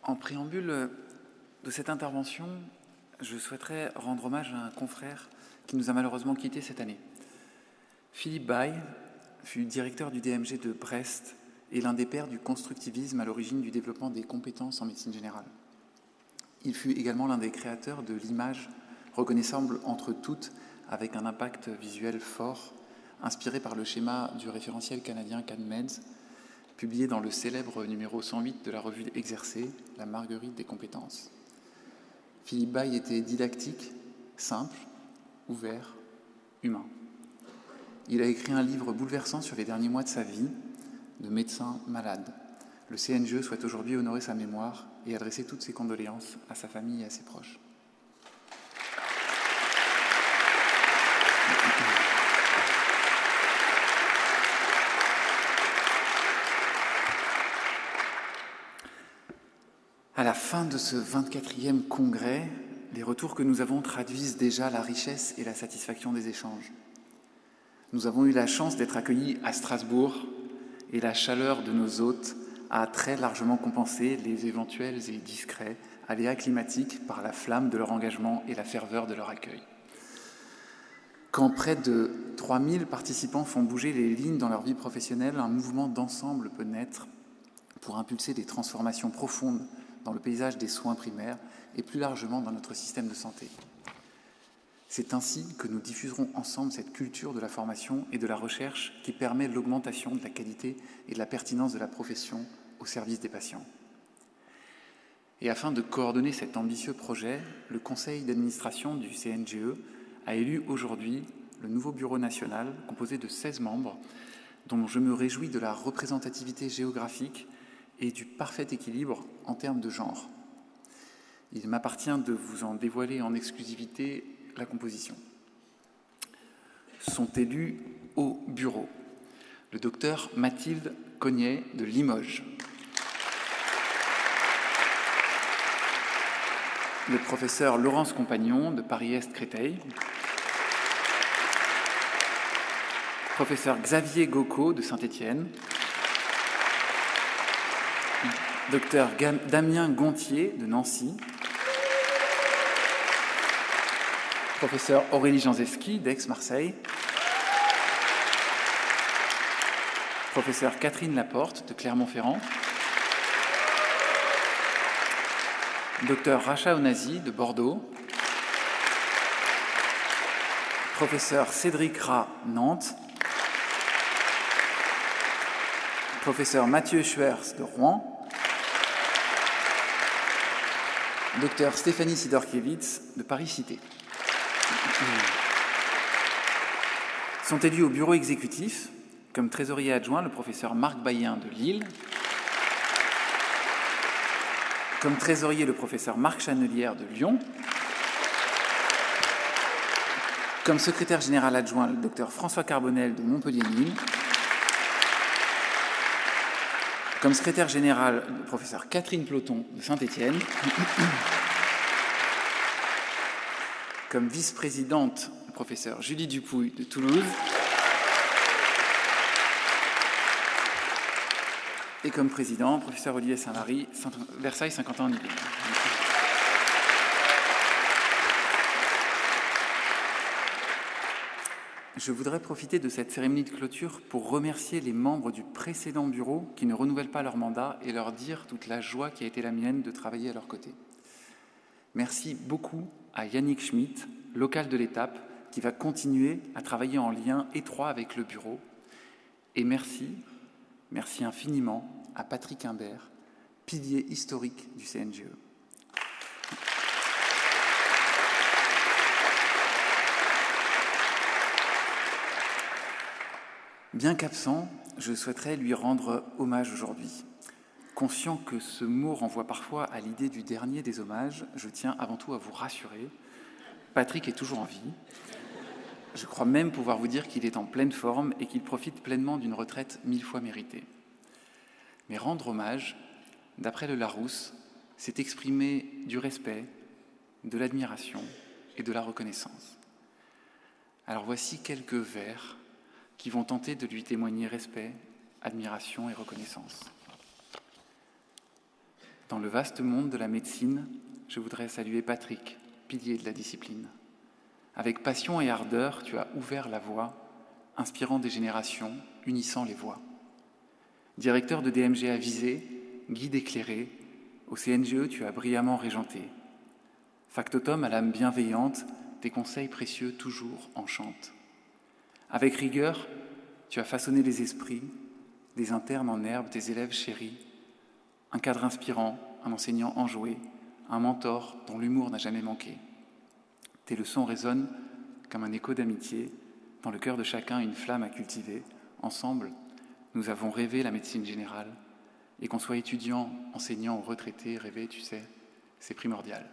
En préambule de cette intervention, je souhaiterais rendre hommage à un confrère qui nous a malheureusement quittés cette année. Philippe Baye fut directeur du DMG de Brest et l'un des pères du constructivisme à l'origine du développement des compétences en médecine générale. Il fut également l'un des créateurs de l'image reconnaissable entre toutes avec un impact visuel fort, inspiré par le schéma du référentiel canadien CanMEDS, publié dans le célèbre numéro 108 de la revue Exercer, la Marguerite des compétences. Philippe Baye était didactique, simple, ouvert, humain. Il a écrit un livre bouleversant sur les derniers mois de sa vie, de médecin malade. Le CNGE souhaite aujourd'hui honorer sa mémoire et adresser toutes ses condoléances à sa famille et à ses proches. À la fin de ce 24e congrès, les retours que nous avons traduisent déjà la richesse et la satisfaction des échanges. Nous avons eu la chance d'être accueillis à Strasbourg et la chaleur de nos hôtes a très largement compensé les éventuels et discrets aléas climatiques par la flamme de leur engagement et la ferveur de leur accueil. Quand près de 3000 participants font bouger les lignes dans leur vie professionnelle, un mouvement d'ensemble peut naître pour impulser des transformations profondes dans le paysage des soins primaires et plus largement dans notre système de santé. C'est ainsi que nous diffuserons ensemble cette culture de la formation et de la recherche qui permet l'augmentation de la qualité et de la pertinence de la profession au service des patients. Et afin de coordonner cet ambitieux projet, le conseil d'administration du CNGE a élu aujourd'hui le nouveau bureau national composé de 16 membres dont je me réjouis de la représentativité géographique et du parfait équilibre en termes de genre. Il m'appartient de vous en dévoiler en exclusivité la composition. Sont élus au bureau le docteur Mathilde Cognet de Limoges, le professeur Laurence Compagnon de Paris-Est Créteil, professeur Xavier Gauco de Saint-Étienne, docteur Damien Gontier de Nancy, professeur Aurélie Janzewski d'Aix-Marseille, professeur Catherine Laporte de Clermont-Ferrand, docteur Racha Onazi de Bordeaux, professeur Cédric Rat, Nantes, professeur Mathieu Schwerz de Rouen, docteur Stéphanie Sidorkiewicz de Paris-Cité. Sont élus au bureau exécutif, comme trésorier adjoint, le professeur Marc Bayen de Lille, comme trésorier, le professeur Marc Chanelière de Lyon, comme secrétaire général adjoint, le docteur François Carbonel de Montpellier-Nîmes, comme secrétaire général, le professeur Catherine Ploton de Saint-Étienne, comme vice-présidente, le professeur Julie Dupouille de Toulouse, et comme président, professeur Olivier Saint-Marie, Versailles, Saint-Quentin-en-Yvelines. Je voudrais profiter de cette cérémonie de clôture pour remercier les membres du précédent bureau qui ne renouvellent pas leur mandat et leur dire toute la joie qui a été la mienne de travailler à leur côté. Merci beaucoup à Yannick Schmitt, local de l'étape, qui va continuer à travailler en lien étroit avec le bureau. Et merci infiniment à Patrick Imbert, pilier historique du CNGE. Bien qu'absent, je souhaiterais lui rendre hommage aujourd'hui. Conscient que ce mot renvoie parfois à l'idée du dernier des hommages, je tiens avant tout à vous rassurer. Patrick est toujours en vie. Je crois même pouvoir vous dire qu'il est en pleine forme et qu'il profite pleinement d'une retraite 1000 fois méritée. Mais rendre hommage, d'après le Larousse, c'est exprimer du respect, de l'admiration et de la reconnaissance. Alors voici quelques vers qui vont tenter de lui témoigner respect, admiration et reconnaissance. dans le vaste monde de la médecine, je voudrais saluer Patrick, pilier de la discipline. Avec passion et ardeur, tu as ouvert la voie, inspirant des générations, unissant les voix. Directeur de DMG avisé, guide éclairé, au CNGE tu as brillamment régenté. Factotum à l'âme bienveillante, tes conseils précieux toujours enchantent. Avec rigueur, tu as façonné les esprits, des internes en herbe, tes élèves chéris, un cadre inspirant, un enseignant enjoué, un mentor dont l'humour n'a jamais manqué. Tes leçons résonnent comme un écho d'amitié, dans le cœur de chacun une flamme à cultiver. Ensemble, nous avons rêvé la médecine générale, et qu'on soit étudiant, enseignant ou retraité, rêver, tu sais, c'est primordial.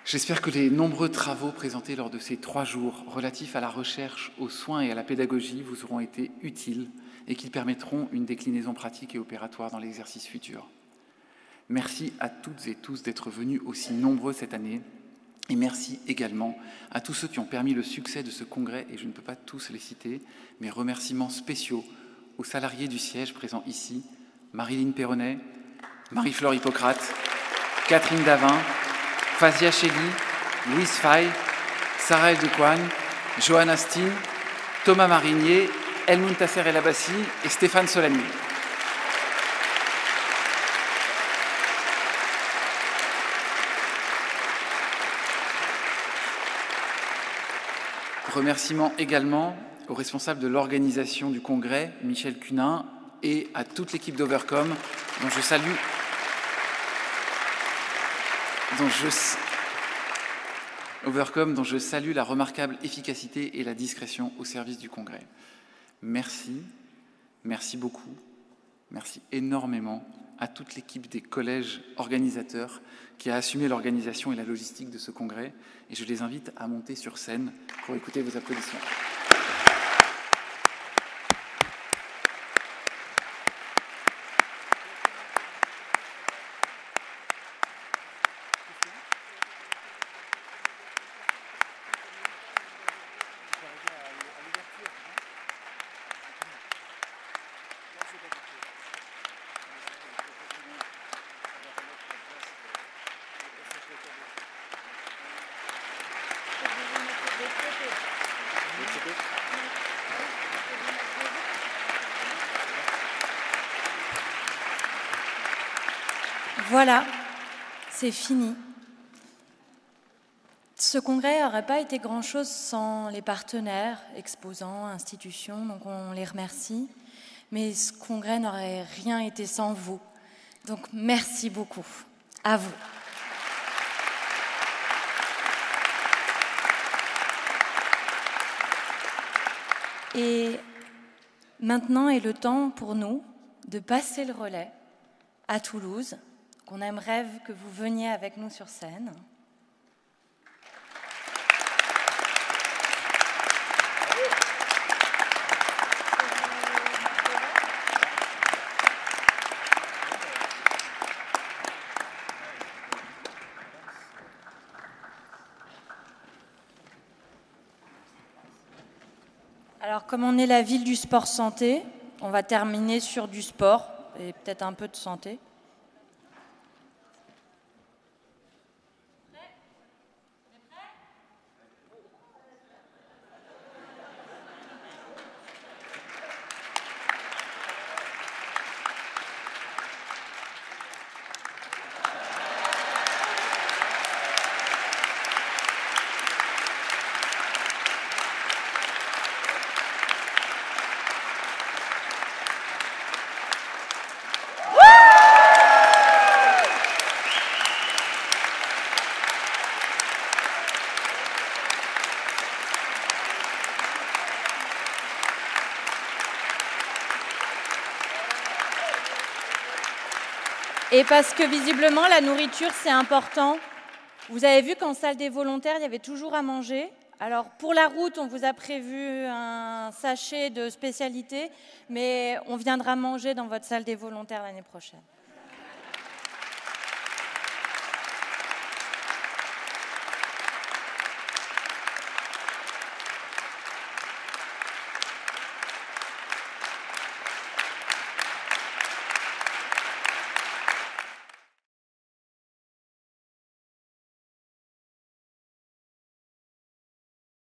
J'espère que les nombreux travaux présentés lors de ces 3 jours relatifs à la recherche, aux soins et à la pédagogie vous auront été utiles et qu'ils permettront une déclinaison pratique et opératoire dans l'exercice futur. Merci à toutes et tous d'être venus aussi nombreux cette année et merci également à tous ceux qui ont permis le succès de ce congrès et je ne peux pas tous les citer, mes remerciements spéciaux aux salariés du siège présents ici, Marilyn Perronnet, Marie-Flore Hippocrate, Catherine Davin, Fazia Cheli, Louise Fay, Sarah Eldekouane, Johanna Steen, Thomas Marinier, El Muntasser El Abbassi et Stéphane Solani. Remerciements également aux responsables de l'organisation du congrès, Michel Cunin, et à toute l'équipe d'Overcom, dont je salue la remarquable efficacité et la discrétion au service du congrès. Merci, merci beaucoup, merci énormément à toute l'équipe des collèges organisateurs qui a assumé l'organisation et la logistique de ce congrès et je les invite à monter sur scène pour écouter vos applaudissements. Voilà, c'est fini. Ce congrès n'aurait pas été grand-chose sans les partenaires, exposants, institutions, donc on les remercie. Mais ce congrès n'aurait rien été sans vous. Donc merci beaucoup. À vous. Et maintenant est le temps pour nous de passer le relais à Toulouse, qu'on aimerait que vous veniez avec nous sur scène. Alors, comme on est la ville du sport santé, on va terminer sur du sport et peut-être un peu de santé. Et parce que visiblement, la nourriture, c'est important. Vous avez vu qu'en salle des volontaires, il y avait toujours à manger. Alors, pour la route, on vous a prévu un sachet de spécialité, mais on viendra manger dans votre salle des volontaires l'année prochaine.